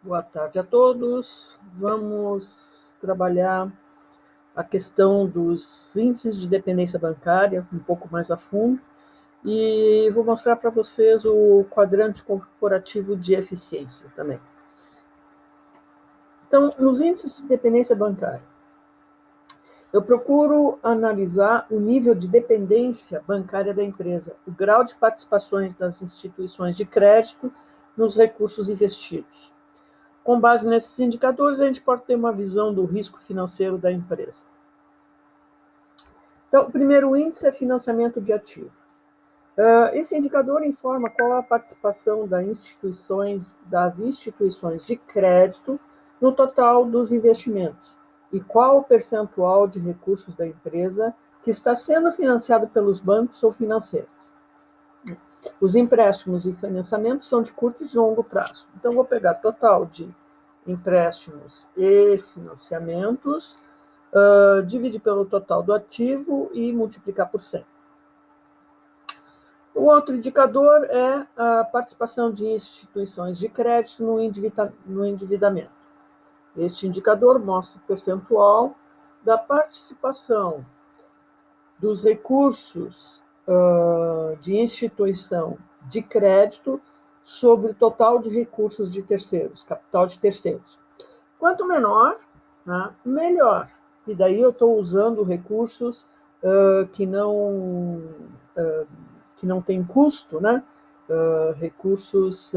Boa tarde a todos. Vamos trabalhar a questão dos índices de dependência bancária um pouco mais a fundo e vou mostrar para vocês o quadrante corporativo de eficiência também. Então, nos índices de dependência bancária, eu procuro analisar o nível de dependência bancária da empresa, o grau de participações das instituições de crédito nos recursos investidos. Com base nesses indicadores, a gente pode ter uma visão do risco financeiro da empresa. Então, o primeiro índice é financiamento de ativo. Esse indicador informa qual a participação das instituições de crédito no total dos investimentos e qual o percentual de recursos da empresa que está sendo financiado pelos bancos ou financeiros. Os empréstimos e financiamentos são de curto e de longo prazo. Então, vou pegar total de empréstimos e financiamentos, dividir pelo total do ativo e multiplicar por 100. O outro indicador é a participação de instituições de crédito no endividamento. Este indicador mostra o percentual da participação dos recursos de instituição de crédito sobre o total de recursos de terceiros, capital de terceiros. Quanto menor, né, melhor. E daí eu estou usando recursos que não têm custo, né? Recursos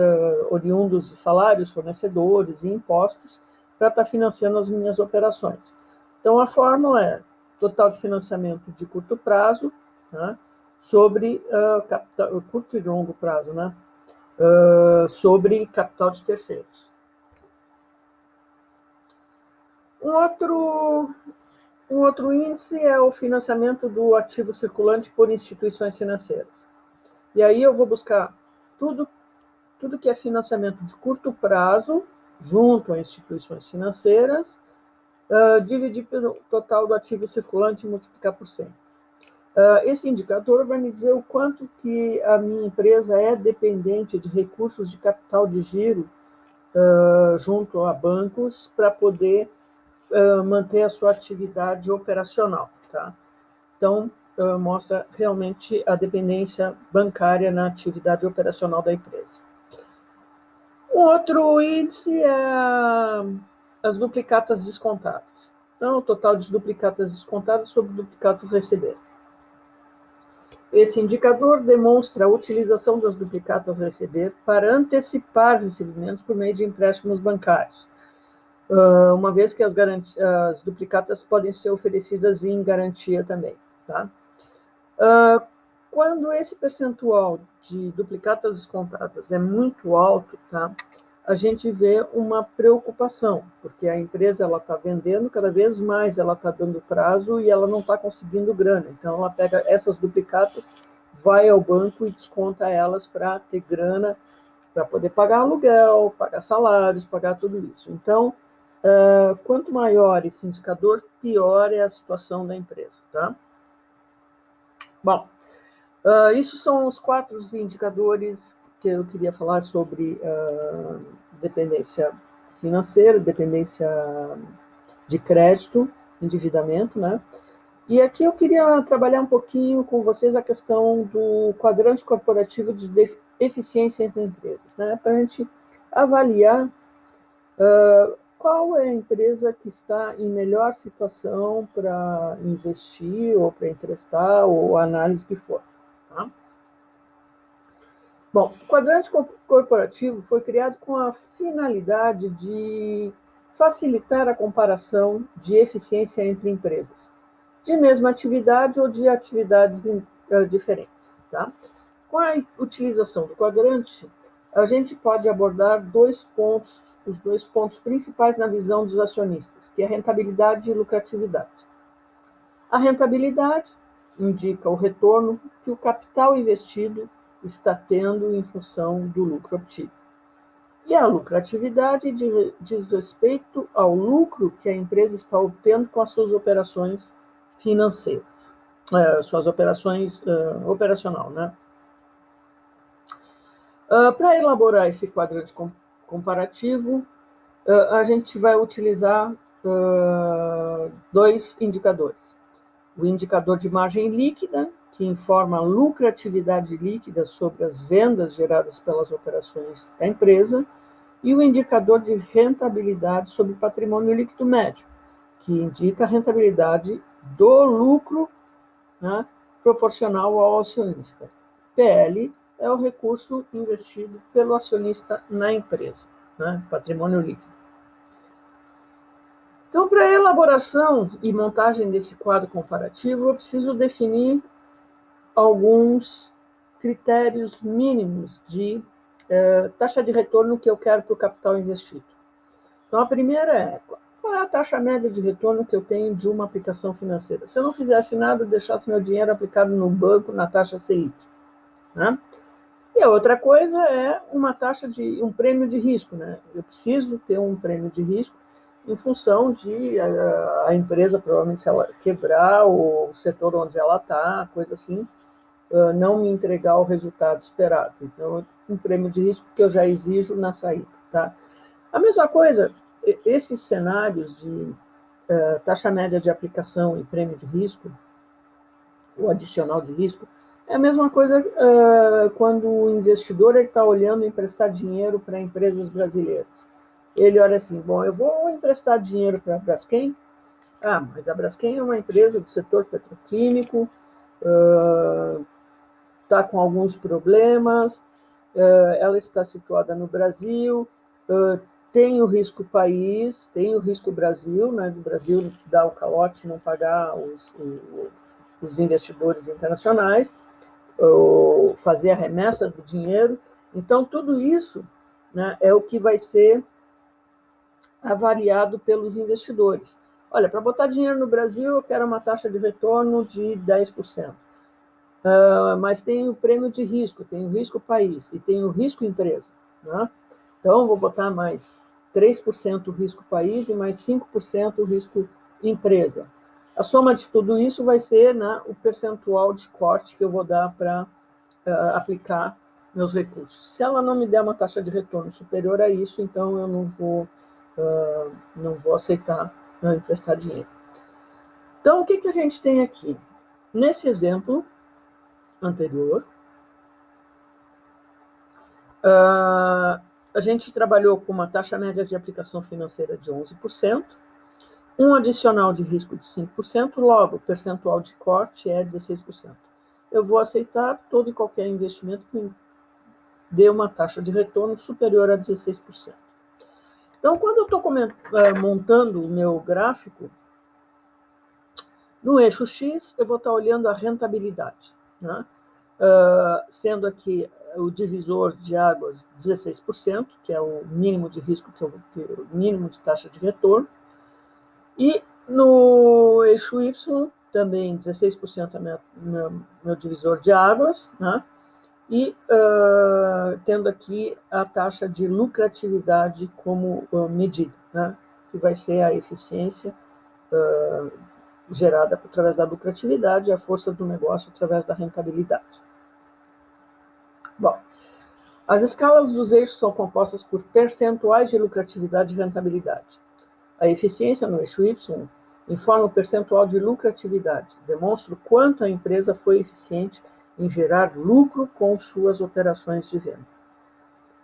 oriundos de salários, fornecedores e impostos para estar financiando as minhas operações. Então, a fórmula é total de financiamento de curto prazo, né, sobre capital, curto e longo prazo, né, sobre capital de terceiros. Um outro índice é o financiamento do ativo circulante por instituições financeiras. E aí eu vou buscar tudo que é financiamento de curto prazo, junto a instituições financeiras, dividir pelo total do ativo circulante e multiplicar por 100. Esse indicador vai me dizer o quanto que a minha empresa é dependente de recursos de capital de giro junto a bancos para poder manter a sua atividade operacional. Tá? Então, mostra realmente a dependência bancária na atividade operacional da empresa. O outro índice é as duplicatas descontadas. Então, o total de duplicatas descontadas sobre duplicatas recebidas. Esse indicador demonstra a utilização das duplicatas receber para antecipar recebimentos por meio de empréstimos bancários, uma vez que as duplicatas podem ser oferecidas em garantia também. Tá? Quando esse percentual de duplicatas descontadas é muito alto, tá, a gente vê uma preocupação, porque a empresa está vendendo cada vez mais, ela está dando prazo e ela não está conseguindo grana. Então, ela pega essas duplicatas, vai ao banco e desconta elas para ter grana, para poder pagar aluguel, pagar salários, pagar tudo isso. Então, quanto maior esse indicador, pior é a situação da empresa. Tá? Bom, isso são os 4 indicadores que eu queria falar sobre dependência financeira, dependência de crédito, endividamento, né? E aqui eu queria trabalhar um pouquinho com vocês a questão do quadrante corporativo de eficiência entre empresas, né? Para a gente avaliar qual é a empresa que está em melhor situação para investir ou para emprestar ou análise que for. Tá? Bom, o quadrante corporativo foi criado com a finalidade de facilitar a comparação de eficiência entre empresas, de mesma atividade ou de atividades diferentes. Tá? Com a utilização do quadrante, a gente pode abordar os dois pontos principais na visão dos acionistas, que é a rentabilidade e lucratividade. A rentabilidade indica o retorno que o capital investido está tendo em função do lucro obtido. E a lucratividade diz respeito ao lucro que a empresa está obtendo com as suas operações financeiras, suas operações operacional, né? Para elaborar esse quadrante comparativo, a gente vai utilizar dois indicadores. O indicador de margem líquida, que informa a lucratividade líquida sobre as vendas geradas pelas operações da empresa, e o indicador de rentabilidade sobre o patrimônio líquido médio, que indica a rentabilidade do lucro, né, proporcional ao acionista. PL é o recurso investido pelo acionista na empresa, né, patrimônio líquido. Então, para a elaboração e montagem desse quadro comparativo, eu preciso definir alguns critérios mínimos de taxa de retorno que eu quero para o capital investido. Então, a primeira é, qual é a taxa média de retorno que eu tenho de uma aplicação financeira? Se eu não fizesse nada, deixasse meu dinheiro aplicado no banco na taxa Selic, né? E a outra coisa é uma taxa de um prêmio de risco, né? Eu preciso ter um prêmio de risco em função de a empresa, provavelmente, se ela quebrar, o setor onde ela está, coisa assim, não me entregar o resultado esperado. Então, um prêmio de risco que eu já exijo na saída, tá? A mesma coisa, esses cenários de taxa média de aplicação e prêmio de risco, o adicional de risco, é a mesma coisa quando o investidor está olhando emprestar dinheiro para empresas brasileiras. Ele olha assim, bom, eu vou emprestar dinheiro para a Braskem, mas a Braskem é uma empresa do setor petroquímico, está com alguns problemas, ela está situada no Brasil, tem o risco país, tem o risco Brasil, né, do Brasil dar o calote, não pagar os investidores internacionais, ou fazer a remessa do dinheiro. Então, tudo isso, né, é o que vai ser avaliado pelos investidores. Olha, para botar dinheiro no Brasil, eu quero uma taxa de retorno de 10%. Mas tem o prêmio de risco, tem o risco país e tem o risco empresa, né? Então, vou botar mais 3% risco país e mais 5% risco empresa. A soma de tudo isso vai ser, né, o percentual de corte que eu vou dar para aplicar meus recursos. Se ela não me der uma taxa de retorno superior a isso, então eu não vou aceitar emprestar dinheiro. Então, o que a gente tem aqui? Nesse exemplo anterior, a gente trabalhou com uma taxa média de aplicação financeira de 11%, um adicional de risco de 5%, logo, o percentual de corte é 16%. Eu vou aceitar todo e qualquer investimento que dê uma taxa de retorno superior a 16%. Então, quando eu estou montando o meu gráfico, no eixo X, eu vou estar olhando a rentabilidade, né? Sendo aqui o divisor de águas 16%, que é o mínimo de risco, o mínimo de taxa de retorno, e no eixo Y, também 16% é meu divisor de águas, né? E tendo aqui a taxa de lucratividade como medida, né? Que vai ser a eficiência gerada através da lucratividade e a força do negócio através da rentabilidade. Bom, as escalas dos eixos são compostas por percentuais de lucratividade e rentabilidade. A eficiência no eixo Y informa o percentual de lucratividade, demonstra o quanto a empresa foi eficiente em gerar lucro com suas operações de venda.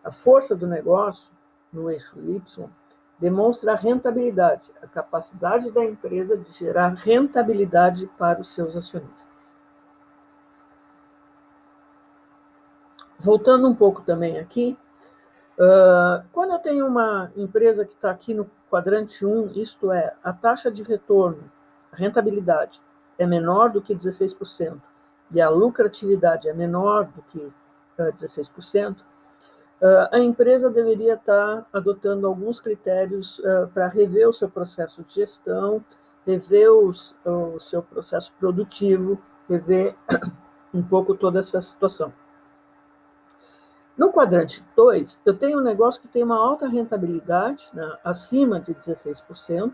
A força do negócio, no eixo Y, demonstra a rentabilidade, a capacidade da empresa de gerar rentabilidade para os seus acionistas. Voltando um pouco também aqui, quando eu tenho uma empresa que está aqui no quadrante 1, isto é, a taxa de retorno, a rentabilidade, é menor do que 16%, e a lucratividade é menor do que 16%, a empresa deveria estar adotando alguns critérios para rever o seu processo de gestão, rever o seu processo produtivo, rever um pouco toda essa situação. No quadrante 2, eu tenho um negócio que tem uma alta rentabilidade, né, acima de 16%,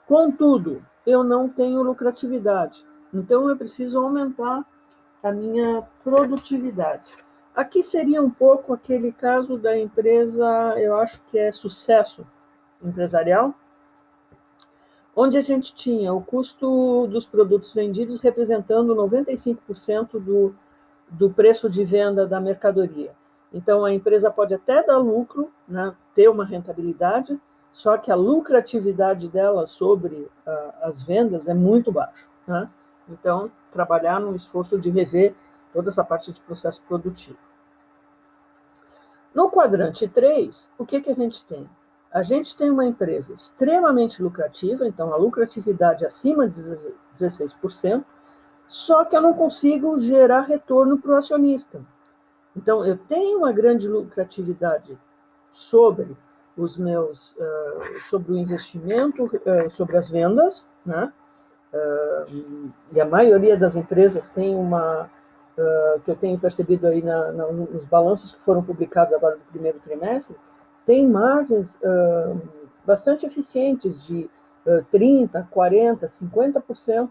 contudo, eu não tenho lucratividade. Então, eu preciso aumentar a minha produtividade. Aqui seria um pouco aquele caso da empresa, eu acho que é Sucesso, empresarial, onde a gente tinha o custo dos produtos vendidos representando 95% do preço de venda da mercadoria. Então, a empresa pode até dar lucro, né, ter uma rentabilidade, só que a lucratividade dela sobre as vendas é muito baixa, né? Então, trabalhar no esforço de rever toda essa parte de processo produtivo. No quadrante 3, o que a gente tem? A gente tem uma empresa extremamente lucrativa, então a lucratividade acima de 16%, só que eu não consigo gerar retorno para o acionista. Então, eu tenho uma grande lucratividade sobre os meus, sobre o investimento, sobre as vendas, né? E a maioria das empresas tem uma, que eu tenho percebido aí nos balanços que foram publicados agora no primeiro trimestre, tem margens bastante eficientes de 30%, 40%, 50%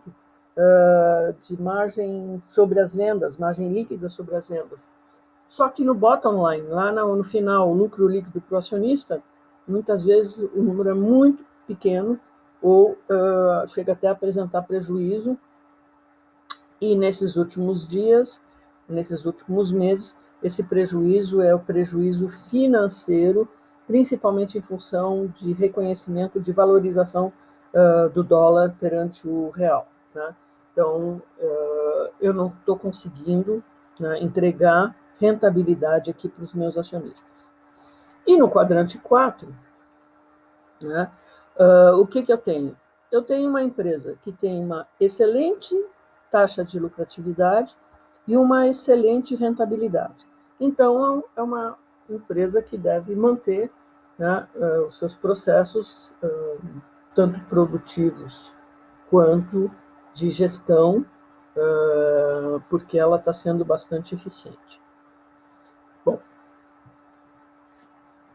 de margem sobre as vendas, margem líquida sobre as vendas. Só que no bottom line, lá no final, o lucro líquido para o acionista, muitas vezes o número é muito pequeno ou chega até a apresentar prejuízo. E nesses últimos dias, nesses últimos meses, esse prejuízo é o prejuízo financeiro, principalmente em função de reconhecimento de valorização do dólar perante o real, né? Então, eu não estou conseguindo, né, entregar rentabilidade aqui para os meus acionistas. E no quadrante 4, né, o que eu tenho? Eu tenho uma empresa que tem uma excelente taxa de lucratividade e uma excelente rentabilidade. Então, é uma empresa que deve manter, né, os seus processos, tanto produtivos quanto de gestão, porque ela está sendo bastante eficiente. Bom,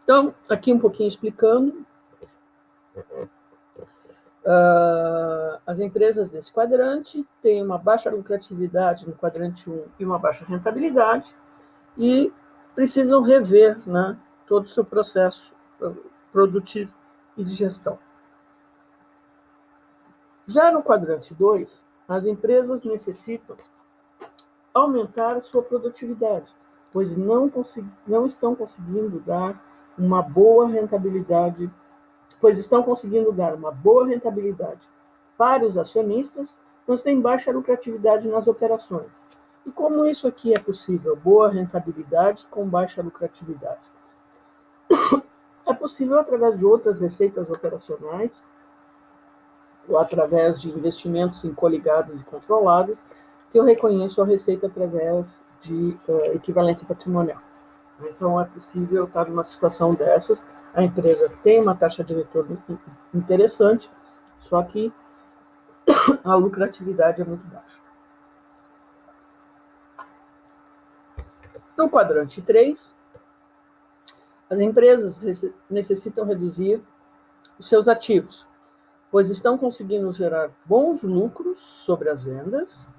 então, aqui um pouquinho explicando. As empresas desse quadrante têm uma baixa lucratividade no quadrante 1 e uma baixa rentabilidade e precisam rever, né, todo o seu processo produtivo e de gestão. Já no quadrante 2, as empresas necessitam aumentar a sua produtividade, pois não estão conseguindo dar uma boa rentabilidade, para os acionistas, mas têm baixa lucratividade nas operações. E como isso aqui é possível? Boa rentabilidade com baixa lucratividade. É possível através de outras receitas operacionais, ou através de investimentos em coligadas e controladas, que eu reconheço a receita através de equivalência patrimonial. Então, é possível estar numa situação dessas, a empresa tem uma taxa de retorno interessante, só que a lucratividade é muito baixa. No quadrante 3, as empresas necessitam reduzir os seus ativos, pois estão conseguindo gerar bons lucros sobre as vendas,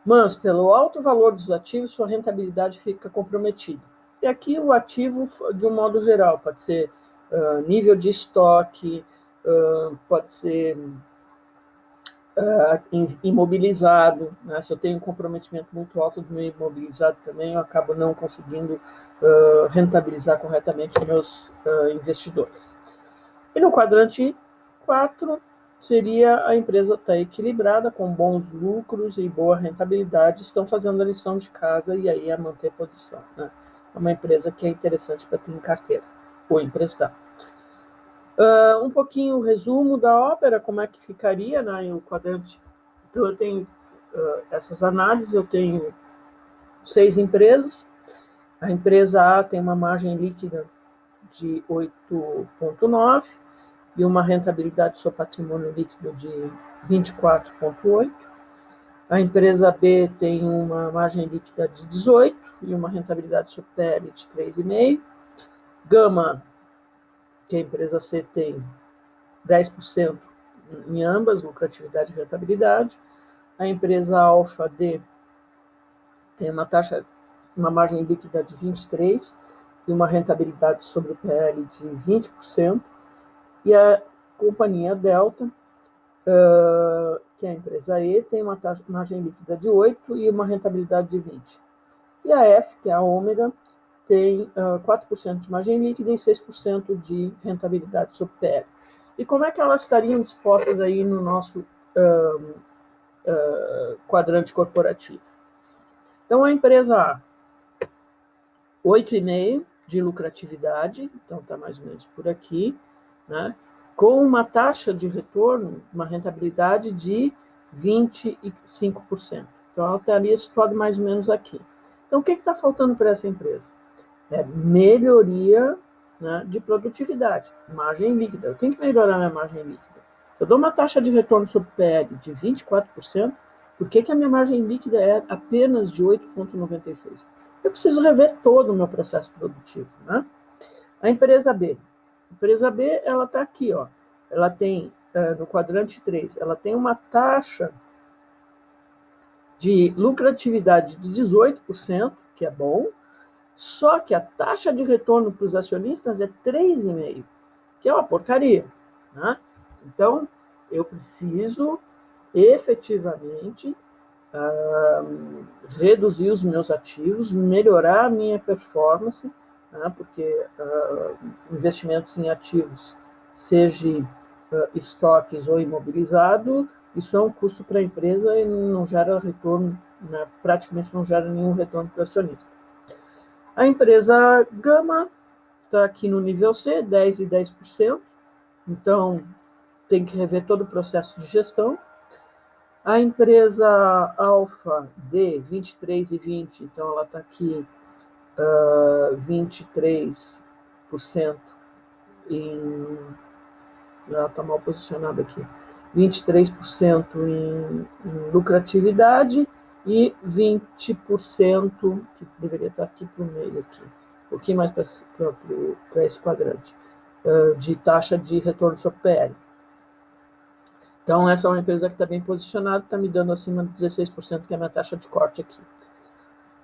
mas pelo alto valor dos ativos, sua rentabilidade fica comprometida. E aqui o ativo, de um modo geral, pode ser nível de estoque, pode ser imobilizado, né? Se eu tenho um comprometimento muito alto do meu imobilizado também, eu acabo não conseguindo rentabilizar corretamente os meus investidores. E no quadrante 4, seria a empresa estar equilibrada, com bons lucros e boa rentabilidade, estão fazendo a lição de casa e aí a manter posição, né? É uma empresa que é interessante para ter em carteira ou emprestar. Um pouquinho o resumo da ópera, como é que ficaria, né, o quadrante. Então, eu tenho essas análises, eu tenho 6 empresas. A empresa A tem uma margem líquida de 8,9 e uma rentabilidade do seu patrimônio líquido de 24,8. A empresa B tem uma margem líquida de 18 e uma rentabilidade do seu PL de 3,5. Gama, que a empresa C tem 10% em ambas, lucratividade e rentabilidade. A empresa Alfa D tem uma margem líquida de 23 e uma rentabilidade sobre o PL de 20%. E a companhia Delta, que é a empresa E, tem uma margem líquida de 8% e uma rentabilidade de 20%. E a F, que é a Ômega, tem 4% de margem líquida e 6% de rentabilidade sobre PL. E como é que elas estariam dispostas aí no nosso quadrante corporativo? Então, a empresa A, 8,5% de lucratividade, então está mais ou menos por aqui, né? Com uma taxa de retorno, uma rentabilidade de 25%. Então, ela estaria situada mais ou menos aqui. Então, o que está faltando para essa empresa? É melhoria, né, de produtividade, margem líquida. Eu tenho que melhorar minha margem líquida. Se eu dou uma taxa de retorno sobre PL de 24%, por que a minha margem líquida é apenas de 8,96%? Eu preciso rever todo o meu processo produtivo, né? A empresa B. A empresa B, ela está aqui, ó. Ela tem, no quadrante 3, ela tem uma taxa de lucratividade de 18%, que é bom, só que a taxa de retorno para os acionistas é 3,5%, que é uma porcaria, né? Então, eu preciso efetivamente reduzir os meus ativos, melhorar a minha performance, né? Porque investimentos em ativos, seja estoques ou imobilizado, isso é um custo para a empresa e não gera retorno, né? Praticamente não gera nenhum retorno para o acionista. A empresa Gama está aqui no nível C, 10% e 10%, então tem que rever todo o processo de gestão. A empresa Alfa D, 23 e 20%, então ela está aqui 23% ela está mal posicionada aqui, 23% em lucratividade e 20%, que deveria estar aqui para o meio, aqui, um pouquinho mais para esse quadrante, de taxa de retorno sobre PL. Então, essa é uma empresa que está bem posicionada, está me dando acima de 16%, que é a minha taxa de corte aqui.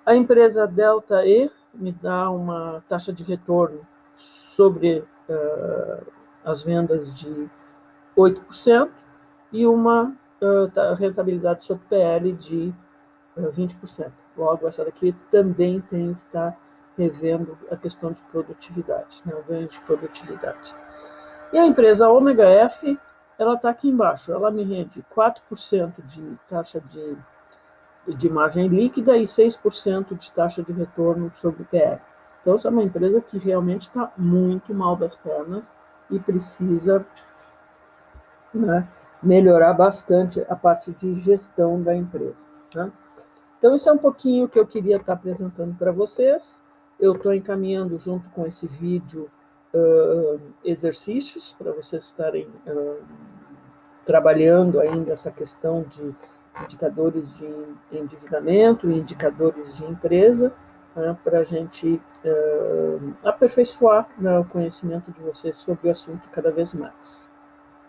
A empresa Delta E me dá uma taxa de retorno sobre as vendas de 8% e uma rentabilidade sobre PL de 20%. Logo, essa daqui também tem que estar revendo a questão de produtividade, né, o ganho de produtividade. E a empresa Ômega F, ela está aqui embaixo, ela me rende 4% de taxa de margem líquida e 6% de taxa de retorno sobre o PL. Então, essa é uma empresa que realmente está muito mal das pernas e precisa, né, melhorar bastante a parte de gestão da empresa, né? Então, isso é um pouquinho que eu queria estar apresentando para vocês. Eu estou encaminhando junto com esse vídeo exercícios para vocês estarem trabalhando ainda essa questão de indicadores de endividamento e indicadores de empresa, né, para a gente aperfeiçoar, né, o conhecimento de vocês sobre o assunto cada vez mais.